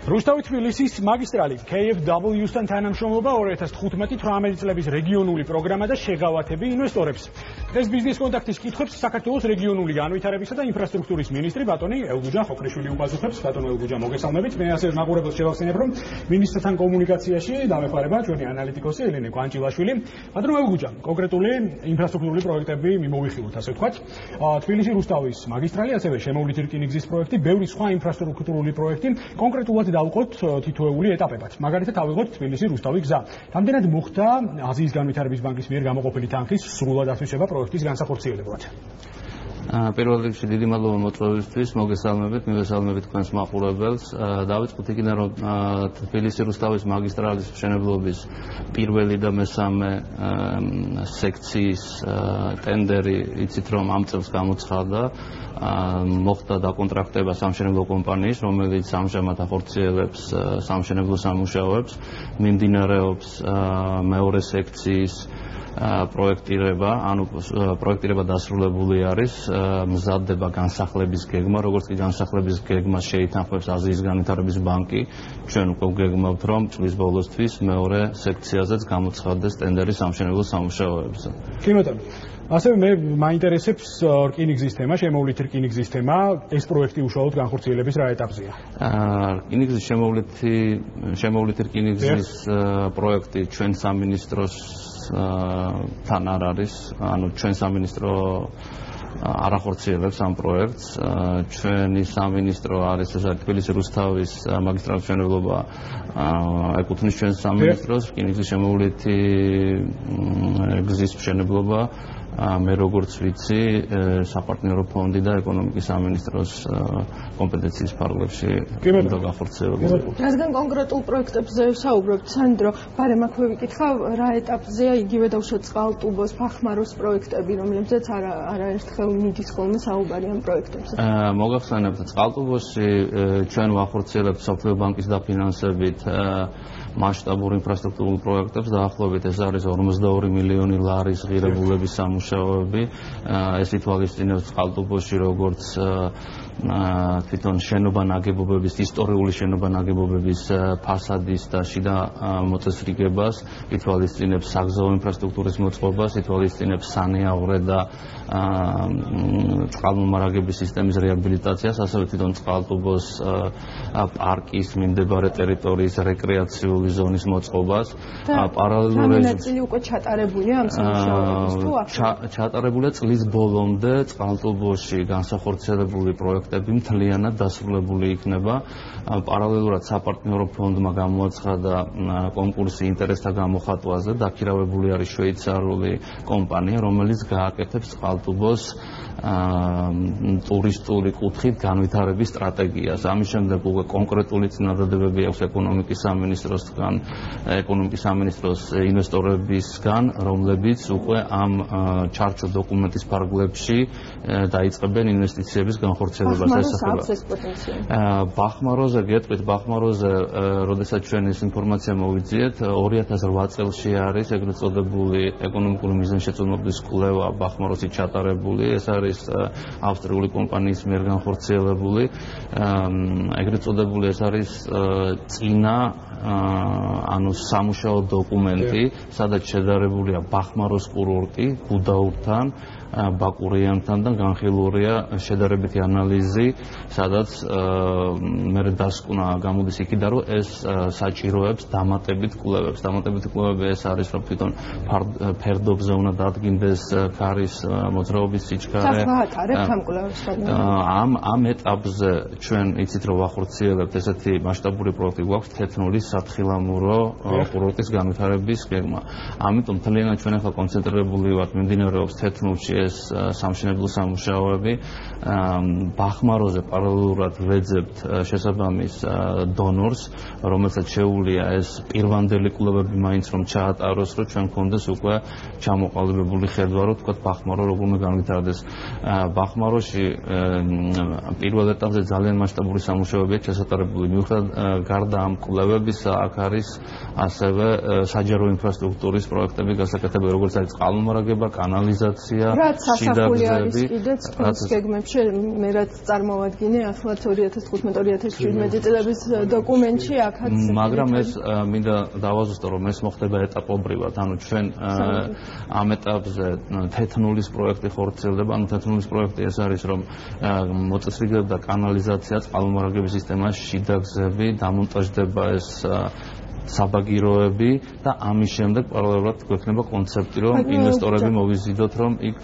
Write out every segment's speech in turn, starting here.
რუსთავი თბილისის მაგისტრალი KfW-სთან თანამშრომლობა 2015-18 წლების რეგიონული პროგრამა და შეღავათები ინვესტორებს. დღეს ბიზნეს კონტაქტის კითხვებს საქართველოს რეგიონული განვითარებისა და ინფრასტრუქტურის მინისტრი ბატონი ელგუჯან ხოქრიშვილი უპასუხებს. ბატონო ელგუჯან, მოგესალმებით. მე ასე მაყურებელს შევახსენებ, რომ მინისტრთან კომუნიკაციაში დამეყარება ჩვენი ანალიტიკოსი ელენე კვანჭილაშვილი. ბატონო ელგუჯან, კონკრეტული ინფრასტრუქტურული პროექტები მიმოვიხილოთ, ასე ვთქვათ. თბილისი რუსთავის მაგისტრალი, ასევე შემოვლითი რკინიგზის პროექტი, ბევრი სხვა ინფრასტრუქტურული პროექტი, კონკრეტულად დავყოთ თითოეული ეტაპებად. მაგალითად, ავიღოთ თბილისი რუსთავი გზა. რამდენად მოხდა აზიის განვითარების ბანკის მიერ გამოყოფილი თანხის სრულად ათვისება პროექტის განსახორციელებლად? პირველ რიგში დიდი მადლობა მოწვევისთვის, მოგესალმებით, მივესალმებით თქვენს მაყურებელს. დავიწყოთ იქიდან, რომ თბილისი რუსთავის მაგისტრალის მშენებლობის პირველი და მესამე სექციის ტენდერი იცით, რომ ამ წელს გამოცხადდა. მოხდა დაკონტრაქტება სამშენებლო კომპანიის, რომელიც ამჟამად ახორციელებს სამშენებლო სამუშაოებს, მიმდინარეობს მეორე სექციის პროექტირება, ანუ პროექტირება დასრულებული არის, მზადდება განსახლების გეგმა, როგორც კი განსახლების გეგმას შეითანხმებს აზიის განვითარების ბანკი, ჩვენ უკვე ვგეგმავთ, რომ წლის ბოლოსთვის მეორე სექციაზეც გამოცხადდეს ტენდერი სამშენებლო სამუშაოებზე. კი ბატონო. ასევე მე მაინტერესებს რკინიგზის თემა, შემოვლითი რკინიგზის თემა, ეს პროექტი უშუალოდ განხორციელების რა ეტაპზეა? რკინიგზის შემოვლითი რკინიგზის პროექტი ჩვენ სამინისტროს თან არ არის, ანუ ჩვენ სამინისტრო არ ახორციელებს ამ პროექტს. ჩვენი სამინისტრო არის თბილისი რუსთავის მაგისტრალის მშენებლობა ეკუთვნის ჩვენ სამინისტროს, რკინიგზის შემოვლითი გზის მშენებლობა მე როგორც ვიცი, საპარტნიორო ფონდი და ეკონომიკის სამინისტროს კომპეტენციის ფარგლებში უნდა განხორციელდეს. რადგან კონკრეტულ პროექტებზე საუბრობთ, სანდრო, ბარემ აქვე ვიკითხავ, რა ეტაპზეა იგივე დავუშვათ წყალტუბოს, ფახმაროს პროექტები, რომლებზეც არაერთხელ მიდის ხოლმე საუბარი ამ პროექტებზე. მოგახსენებთ, წყალტუბოში ჩვენ ვახორციელებთ სოფლიო ბანკის დაფინანსებით მასშტაბურ ინფრასტრუქტურულ პროექტებს, დაახლოებით ეს არის 42 მილიონი ლარის ღირებულების სამუშაოები. ეს ითვალისწინებს წყალტუბოში როგორც თვითონ შენობა ნაგებობების, ისტორიული შენობა ნაგებობების ფასადის და შიდა მოწესრიგებას, ითვალისწინებს საგზაო ინფრასტრუქტურის მოწყობას, ითვალისწინებს სანეავრე და წყალმომარაგების სისტემის რეაბილიტაციას, ასევე თვითონ წყალტუბოს პარკის მიმდებარე ტერიტორიის რეკრეაციული ზონის მოწყობას. პარალელურად ნაწილი უკვე ჩატარებულია ამ სამუშაოების თუ ჩატარებულია წლის ბოლომდე წყალტუბოში განსახორციელებული პროექტები მთლიანად დასრულებული იქნება. პარალელურად საპარტნიორო ფონდმა გამოაცხადა კონკურსი ინტერესთა გამოხატვაზე, დაქირავებული არის შვეიცარიული კომპანია, რომელიც გააკეთებს წყალტუბოს ტურისტული კუთხით განვითარების სტრატეგიას. ამის შემდეგ უკვე კონკრეტული წინადადებები აქვს ეკონომიკის სამინისტროს ინვესტორებისგან, რომლებიც უკვე ამ ჩარჩო დოკუმენტის ფარგლებში დაიწყებენ ინვესტიციების განხორციელებას. ბახმაროზე გეტყვით, ბახმაროზე, როდესაც ჩვენ ეს ინფორმაცია მოვიძიეთ, 2008 წელში არის ეგრეთ წოდებული ეკონომიკური მიზანშეწონილობის კვლევა ბახმაროში ჩატარებული. ეს არის ავსტრიული კომპანიის მიერ განხორციელებული. ეგრეთ წოდებული ეს არის წინა ანუ სამუშაო დოკუმენტი, სადაც შედარებულია ბახმაროს კურორტი გუდაურთან, ბაკურიანთან და განხილულია შედარებითი ანალიზი, სადაც მე დასკვნა გამოდის იქიდან, რომ ეს საჭიროებს დამატებით კვლევებს. დამატებითი კვლევები ეს არის, რომ თვითონ ფერდობზე უნდა დადგინდეს ქარის მოძრაობის სიჩქარე. ამ ეტაპზე ჩვენ იცით, რომ ვახორციელებთ ესეთი მასშტაბური პროექტი გვაქვს თეთნულის სათხილამურო კურორტის განვითარების გეგმა. ამიტომ მთლიანად ჩვენ ახლა კონცენტრირებული ვართ, მიმდინარეობს თეთნულში ეს სამშენებლო სამუშაოები. ბახმაროზე პარალელურად ვეძებთ შესაბამის დონორს, რომელსაც შეუძლია ეს პირვანდელი კვლევები მაინც რომ ჩაატაროს, რომ ჩვენ გქონდეს უკვე ჩამოყალიბებული ხედვა, რომ თქვა ბახმარო როგორ უნდა განვითარდეს. ბახმაროში პირველ ეტაპზე ძალიან მასშტაბური სამუშაოებია ჩასატარებული. მიუხედავად გარდა ამ კვლევების აქ არის ასევე საჯარო ინფრასტრუქტურის პროექტები გასაკეთებელი, როგორც არის წყალმომარაგება, კანალიზაცია, შიდაგზები. თქვენს გეგმებში მე რაც წარმოვადგინე ახლა 2015-2017 წლების დოკუმენტში აქაც მაგრამ ეს მინდა დავაზუსტო რომ ეს მოხდება ეტაპობრივად, ანუ ჩვენ ამ ეტაპზე თეთნულის პროექტი ხორციელდება, ანუ თეთნულის პროექტი ეს არის რომ მოწესრიგდება კანალიზაცია, წყალმომარაგების სისტემა, შიდაგზები, დამონტაჟდება ეს საბაგიროები და ამის შემდეგ პარალელურად გვექნება კონცეფტი რომ ინვესტორები მოვიზიდოთ რომ იქ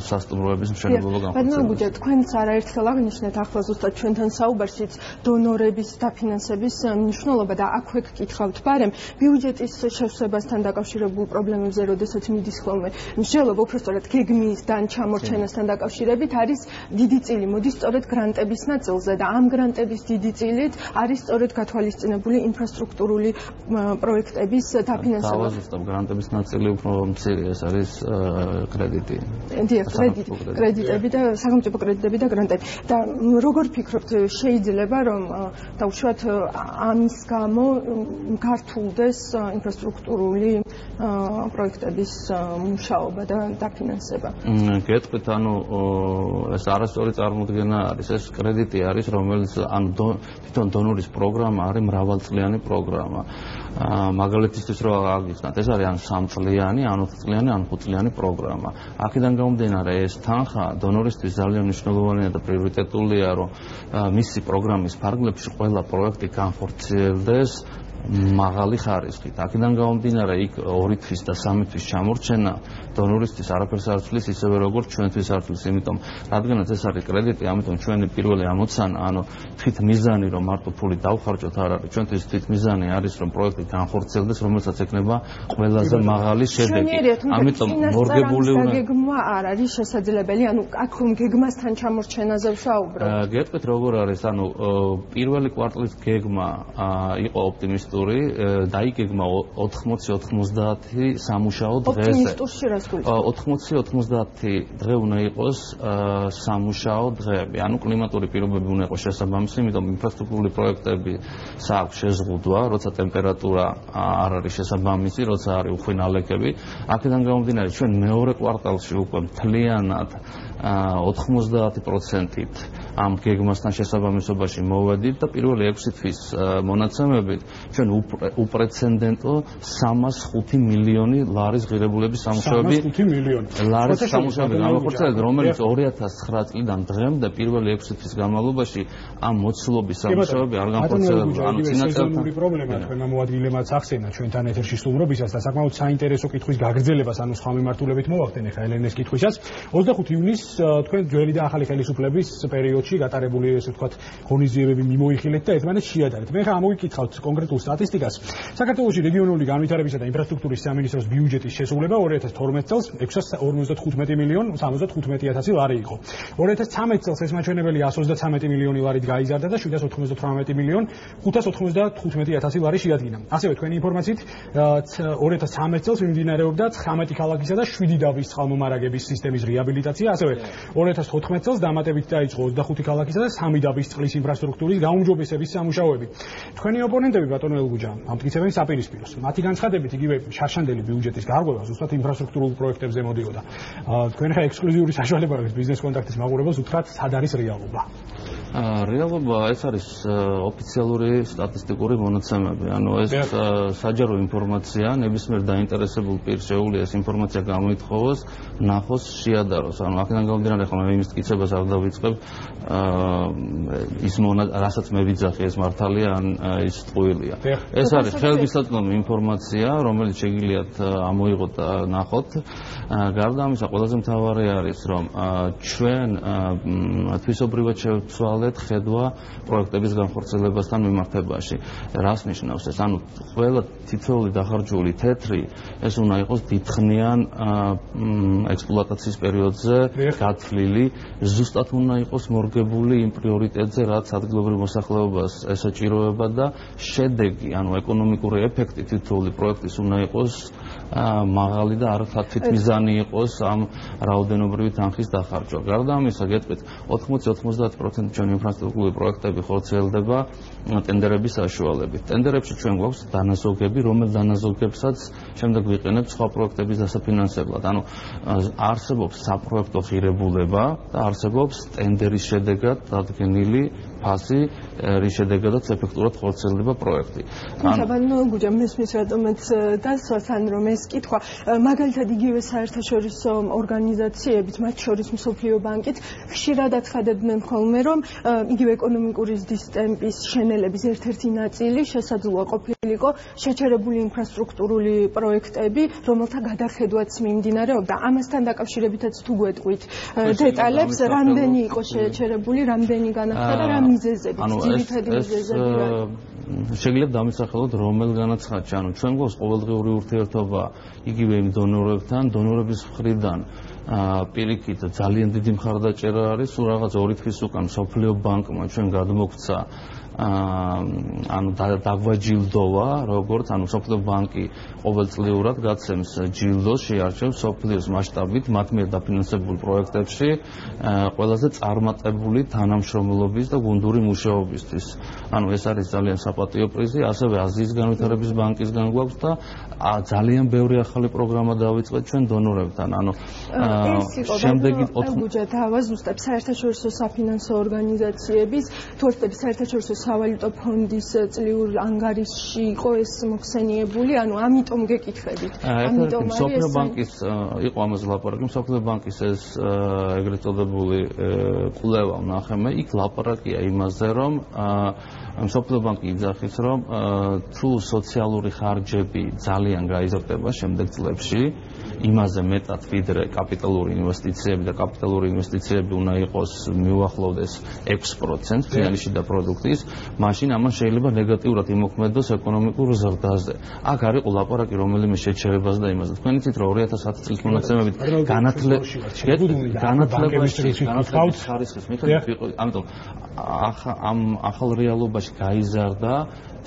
სასტუმროების მშენებლობა განხორციელდეს. თქვენც არაერთხელ აღნიშნეთ ახლა ზუსტად ჩვენთან საუბარშიც დონორების დაფინანსების მნიშვნელობა და აქვე გკითხავთ, მაგრამ ბიუჯეტის შევსებასთან დაკავშირებულ პრობლემებზე როდესაც მიდის ხოლმე მსჯელობა უბრალოდ გეგმისგან ჩამორჩენასთან დაკავშირებით არის დიდი წილი მოდის სწორედ გრანტების ნაწილზე და ამ გრანტების დიდი წილით არის სწორედ გათვალისწინებული ინფრასტრუქტურული პროექტების დაფინანსება. დავაზუსტებ, გრანტების ნაწილი უფრო მცირე, ეს არის კრედიტი. დიახ, კრედიტები და სახელმწიფო კრედიტები და გრანტები. და როგორ ფიქრობთ, შეიძლება რომ დაუშვათ ამის გამო გართულდეს ინფრასტრუქტურული პროექტების მუშაობა და დაფინანსება? გეტყვით, ანუ ეს არასწორი წარმოდგენა არის, ეს კრედიტი არის, რომელიც ანუ თვითონ დონორის პროგრამა არის მრავალწლიანი პროგრამა. მაგალითისთვის რომ აღიქვსნათ, ეს არის ან 3 წლიანი, ან 4 წლიანი, ან 5 წლიანი პროგრამა. აქედან გამომდინარე, ეს თანხა დონორისთვის ძალიან მნიშვნელოვანია და პრიორიტეტულია, რომ მისი პროგრამის ფარგლებში ყველა პროექტი განხორციელდეს მაღალი ხარისხით. აქედან გამომდინარე, იქ 2 თვის და 3 თვის ჩამორჩენა დონორისთვის არაფერს არ ცვლის, ისევე როგორც ჩვენთვის არ ცვლის, იმიტომ რადგანაც ეს არის კრედიტი, ამიტომ ჩვენი პირველი ამოცანა, ანუ თვით მიზანი, რომ მარტო ფული დავხარჯოთ არ არის, ჩვენთვის თვით მიზანი არის, რომ პროექტი განხორციელდეს, რომელსაც ექნება ყველაზე მაღალი შედეგი. ამიტომ მორგებული უნდა გეგმა არ არის შესაძლებელი, ანუ აქ რომ გეგმასთან ჩამორჩენაზე ვსაუბრობ. გეტყვით როგორ არის, ანუ პირველი კვარტალის გეგმა იყო ოპტიმისტური, დაიგეგმა 80-90 სამუშაო დღეზე. 80-90 დღე უნდა იყოს სამუშაო დღეები. ანუ კლიმატური პირობები უნდა იყოს შესაბამისი, იმიტომ ინფრასტრუქტურული პროექტები საერთოდ შეზღუდვა, როცა ტემპერატურა არ არის შესაბამისი, როცა არის უხვი ნალექები. აქედან გამომდინარე, ჩვენ მეორე კვარტალში უკვე მთლიანად 90%-ით ამ გეგმასთან შესაბამისობაში მოვედით და პირველი 6 თვის მონაცემებით ჩვენ უპრეცედენტო 305 მილიონი ლარის ღირებულების სამუშაოები 305 მილიონი ლარის სამუშაოები განხორციელდა, რომელიც 2009 წლიდან დღემდე პირველი 6 თვის განმავლობაში ამ მოცულობის სამუშაოები არ განხორციელებულა. ანუ წინაწელთან პრობლემა თქვენ მოადგილემაც ახსენა ჩვენთან ეთერში სტუმრობისას და საკმაოდ საინტერესო კითხვის გაგრძელებას, ანუ სხვა მიმართულებით მოვახდენ ახლა ელენეს კითხვისას. 25 ივნისს თქვენ ძველი და ახალი ხელისუფლების პერიოდში გატარებული ესე ვთქვათ ღონისძიებები მიმოიხილეთ და ერთმანეთს შეადარეთ. მე ხა ამოვიკითხავთ კონკრეტულ სტატისტიკას. საქართველოში რეგიონული განვითარებისა და ინფრასტრუქტურის სამინისტროს ბიუჯეტის შესრულება 2012 წელს 655 მილიონ 75,000 ლარი იყო. 2013 წელს ეს მაჩვენებელი 133 მილიონი ლარით გაიზარდა და 798 მილიონ 595,000 ლარი შეადგინა. ასევე თქვენი ინფორმაციით 2013 წელს მიმდინარეობდა 19 ქალაქისა და 7 დაბის წყალმომარაგების სისტემის რეაბილიტაცია. ასევე 2014 წელს დამატებით დაიწყო 25 ქალაქისა და 3 დაბის წყლის ინფრასტრუქტურის გაუმჯობესების სამუშაოები. თქვენი ოპონენტები ბატონო ელგუჯა ამტკიცებენ საპირისპიროს. მათი განცხადებით იგივე შარშანდელი ბიუჯეტის გარღვევა ზუსტად ინფრასტრუქტურულ პროექტებზე მოდიოდა. თქვენ ხა ექსკლუზიური საშუალება აქვს ბიზნეს კონტაქტის მაყურებელს უთხრათ სად არის რეალობა. რეალობა ეს არის ოფიციალური სტატისტიკური მონაცემები. ანუ ეს საჯარო ინფორმაცია, ნებისმიერ დაინტერესებულ პირს შეუძლია ეს ინფორმაცია გამოითხოვოს, ნახოს, შეადაროს. ანუ აქედან გამომდინარე, ხომ მე იმის მტკიცებას არ დავიწყებ, ის რასაც მე ვიძახი ეს მართალია ან ის ტყუილია. ეს არის ხელმისაწვდომი ინფორმაცია, რომელიც შეგიძლიათ ამოიღოთ და ნახოთ. გარდა ამისა, ყველაზე მთავარი არის, რომ ჩვენ თვისობრივად შევცვალეთ ხედვა პროექტების განხორციელებასთან მიმართებაში. რას ნიშნავს ეს? ანუ ყველა თითოეული დახარჯული თეთრი ეს უნდა იყოს დიდხნიან ექსპლუატაციის პერიოდზე გათვლილი, ზუსტად უნდა იყოს მორგებული იმ პრიორიტეტზე, რაც ადგილობრივ მოსახლეობას ესაჭიროება და შედეგი, ანუ ეკონომიკური ეფექტი თითოეული პროექტის უნდა იყოს მაღალი და არ თვითმიზანი მიზანი იყოს ამ რაოდენობრივი თანხის დახარჯვა. გარდა ამისა, გეტყვით, 80-90% ჩვენი ინფრასტრუქტურული პროექტები ხორციელდება ტენდერების საშუალებით. ტენდერებში ჩვენ გვაქვს დანაზოგები, რომელ დანაზოგებსაც შემდეგ ვიყენებთ სხვა პროექტების დასაფინანსებლად. ანუ არსებობს საპროექტო ღირებულება და არსებობს ტენდერის შედეგად დადგენილი ფასი, რის შედეგადაც ეფექტურად ხორციელდება პროექტი. თუმცა ბატონო გუჯა მესმის რატომაც დასვას ან რომ ეს კითხვა მაგალითად იგივე საერთაშორისო ორგანიზაციებით, მათ შორის მსოფლიო ბანკით ხშირად აცხადებდნენ ხოლმე, რომ იგივე ეკონომიკური ზრდის ტემპის შენელების ერთ-ერთი ნაწილი შესაძლოა ყოფილიყო შეჩერებული ინფრასტრუქტურული პროექტები, რომელთა გადახედვაც მიმდინარეობდა. ამასთან დაკავშირებითაც თუ გვეტყვით დეტალებს, რამდენი იყო შეჩერებული, რამდენი განახლდა და რა მიზეზები, ძირითადი მიზეზები რა იყო? შეგიძლიათ დამისახელოთ რომელგანაც ხარჯი. ანუ ჩვენ გვაქვს ყოველდღიური ურთიერთობა იგივე იმ დონორებთან, დონორების მხრიდან პირიქით ძალიან დიდი მხარდაჭერა არის. სულ რაღაც 2 თვის უკან მსოფლიო ბანკმა ჩვენ გადმოგცა ანუ დაგვაჯილდოვა, როგორც ანუ მსოფლიო ბანკი ყოველწლიურად გაცემს ჯილდოს, შეარჩევს მსოფლიოს მასშტაბით მათ მიერ დაფინანსებულ პროექტებში ყველაზე წარმატებული თანამშრომლობის და გუნდური მუშაობისთვის. ანუ ეს არის ძალიან საპატიო პრიზი, ასევე აზიის განვითარების ბანკისგან გვაქვს და ძალიან ბევრი ახალი პროგრამა დავიწყეთ ჩვენ დონორებთან. ანუ შემდეგი გუჯა დავა ზუსტად საერთაშორისო საფინანსო ორგანიზაციების თუ ვთქვი საერთაშორისო სავალუტო ფონდის წლიურ ანგარიშში იყო ეს მოხსენიებული, ანუ ამიტომ გეკითხებით. ამიტომ მსოფლიო ბანკის იყო ამაზე ლაპარაკი, მსოფლიო ბანკის ეს ეგრეთ წოდებული კვლევა ვნახე მე, იქ ლაპარაკია იმაზე, რომ მსოფლიო ბანკი იძახის, რომ თუ სოციალური ხარჯები ძალიან გაიზრდება შემდეგ წლებში, იმაზე მეტად ვიდრე კაპიტალური ინვესტიციები და კაპიტალური ინვესტიციები უნდა იყოს მიუახლოვდეს 6% ფინალის შიდა პროდუქტის, მაშინ ამან შეიძლება ნეგატიურად იმოქმედოს ეკონომიკურ ზრდაზე. აქ არ იყო ლაპარაკი რომელიმე შეჩერებას და იმაზე. თქვენ იცით რომ 2010 წლის მონაცემებით განათლებაში ხარისხის მიხედვით იყო, ამიტომ ამ ახალ რეალობაში გაიზარდა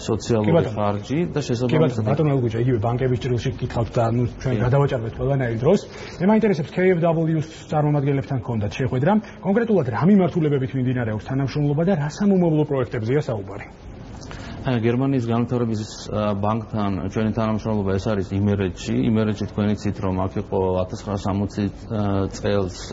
სოციალური ხარჯი და შესაბამისად ბატონო გუჯა იგივე ბანკების ჭრილში გითხავთ და ნუ ჩვენ გადავაჭარბეთ ყველანაირ დროს. მე მაინტერესებს KfW-ს წარმომადგენლებთან ჰქონდათ შეხვედრა, კონკრეტულად რა მიმართულებებით მიმდინარეობს თანამშრომლობა და რა სამომავლო პროექტებზეა საუბარი? გერმანიის განვითარების ბანკთან ჩვენი თანამშრომლობა ეს არის იმერეთში. იმერეთში თქვენ იცით რომ აქ იყო 1960 წელს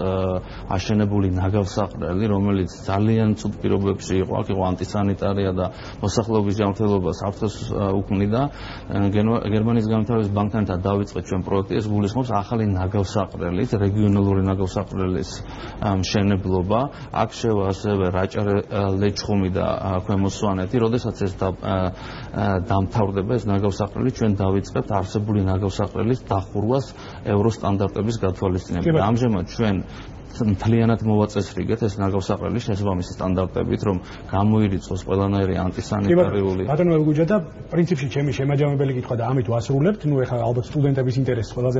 აშენებული ნაგავსაყრელი, რომელიც ძალიან ცუდ პირობებში იყო. აქ იყო ანტისანიტარია და მოსახლეობის ჯანმრთელობა საფრთხეს უქმნიდა. გერმანიის განვითარების ბანკთან ერთად დავიწყეთ ჩვენ პროექტი. ეს გულისხმობს ახალი ნაგავსაყრელის, რეგიონალური ნაგავსაყრელის მშენებლობა. აქ შევა ასევე რაჭა ლეჩხუმი და ქვემო სვანეთი. როდესაც ეს დამთავრდება ეს ნაგავსაყრელი, ჩვენ დავიწყებთ არსებული ნაგავსაყრელის დახურვას ევროსტანდარტების გათვალისწინებით. ამჟამად ჩვენ მთლიანად მოვაწესრიგეთ ეს ნაგავსაყრელი შესაბამისი სტანდარტებით, რომ გამოირიცხოს ყველანაირი ანტისანიტარიული. ბატონო გუჯა და პრინციპში ჩემი შემაჯამებელი კითხვა და ამით ვასრულებთ. ნუ ეხლა ალბათ სტუდენტების ინტერესს ყველაზე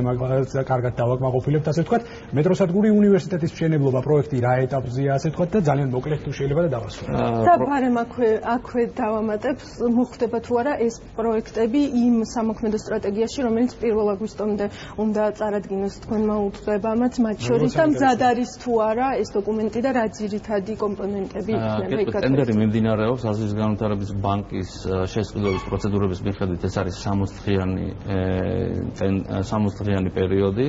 კარგად დავაკმაყოფილებთ, ასე ვთქვათ. მეტროსადგური უნივერსიტეტის მშენებლობა პროექტი რა ეტაპზეა, ასე ვთქვათ და ძალიან მოკლედ თუ შეიძლება და დავასრულოთ. და ბარემ აქვე დავამატებ, მოხდება თუ არა ეს პროექტები იმ სამოქმედო სტრატეგიაში, რომელიც 1 აგვისტომდე უნდა წარადგინოს თქვენმა უწყებამაც, მათ შორის და მზად არის თუ არა ეს დოკუმენტი და რა ძირითადი კომპონენტები იქნება იქ. ტენდერი მიმდინარეობს აზიის განვითარების ბანკის შესყიდვების პროცედურების მიხედვით. ეს არის 60-დღიანი პერიოდი.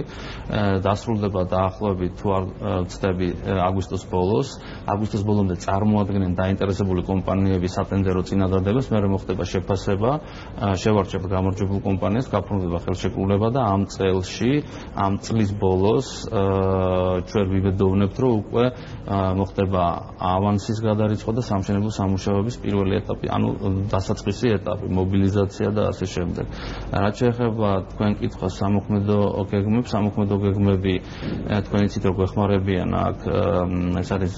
დასრულდება დაახლოებით თუ არ ვცდები აგვისტოს ბოლოს. აგვისტოს ბოლომდე წარმოადგენენ დაინტერესებული კომპანიები სატენდერო წინადადებას, მერე მოხდება შეფასება, შევარჩევ გამარჯვებულ კომპანიას, გაფორმდება ხელშეკრულება და ამ წელში, ამ წლის ბოლოს ჩვენ ვიბედოვნებთ, რომ უკვე მოხდება ავანსის გადარიცხვა და სამშენებლო სამუშაოების პირველი ეტაპი, ანუ დასაწყისი ეტაპი, მობილიზაცია და ასე შემდეგ. რაც შეეხება თქვენ კითხვას სამოქმედო გეგმებს, სამოქმედო გეგმები თქვენ იცით რომ გვეხმარებიან აქ ეს არის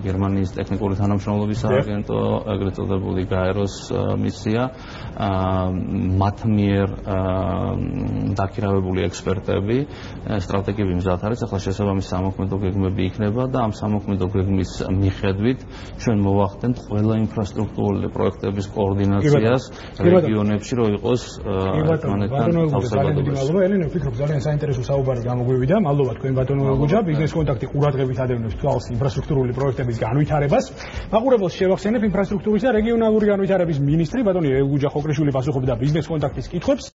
გერმანიის ტექნიკური თანამშრომლობის სააგენტო, ეგრეთ წოდებული გაეროს მისია, მათ მიერ დაქირავებული ექსპერტები, სტრატეგიები მზად არის, ახლა შესაბამის სამოქმედო გეგმები იქნება და ამ სამოქმედო გეგმის მიხედვით ჩვენ მოვახდენთ ყველა ინფრასტრუქტურული პროექტების კოორდინაციას რეგიონებში, რომ იყოს ერთმანეთთან თავსებადობაში. ელენე, ვფიქრობ, ძალიან საინტერესო საუბარი გამოგვივიდა. მადლობა თქვენ ბატონო ელგუჯა, ბიზნეს კონტაქტი ყურადღებით ადევნებს თვალს ინფრასტრუქტურული პროექტების განვითარებას. მაყურებელს შევახსენებ ინფრასტრუქტურის და რეგიონალური განვითარების მინისტრი ბატონი ელგუჯა ხოკრიშვილი პასუხობდა ბიზნეს კონტაქტის კითხვებს.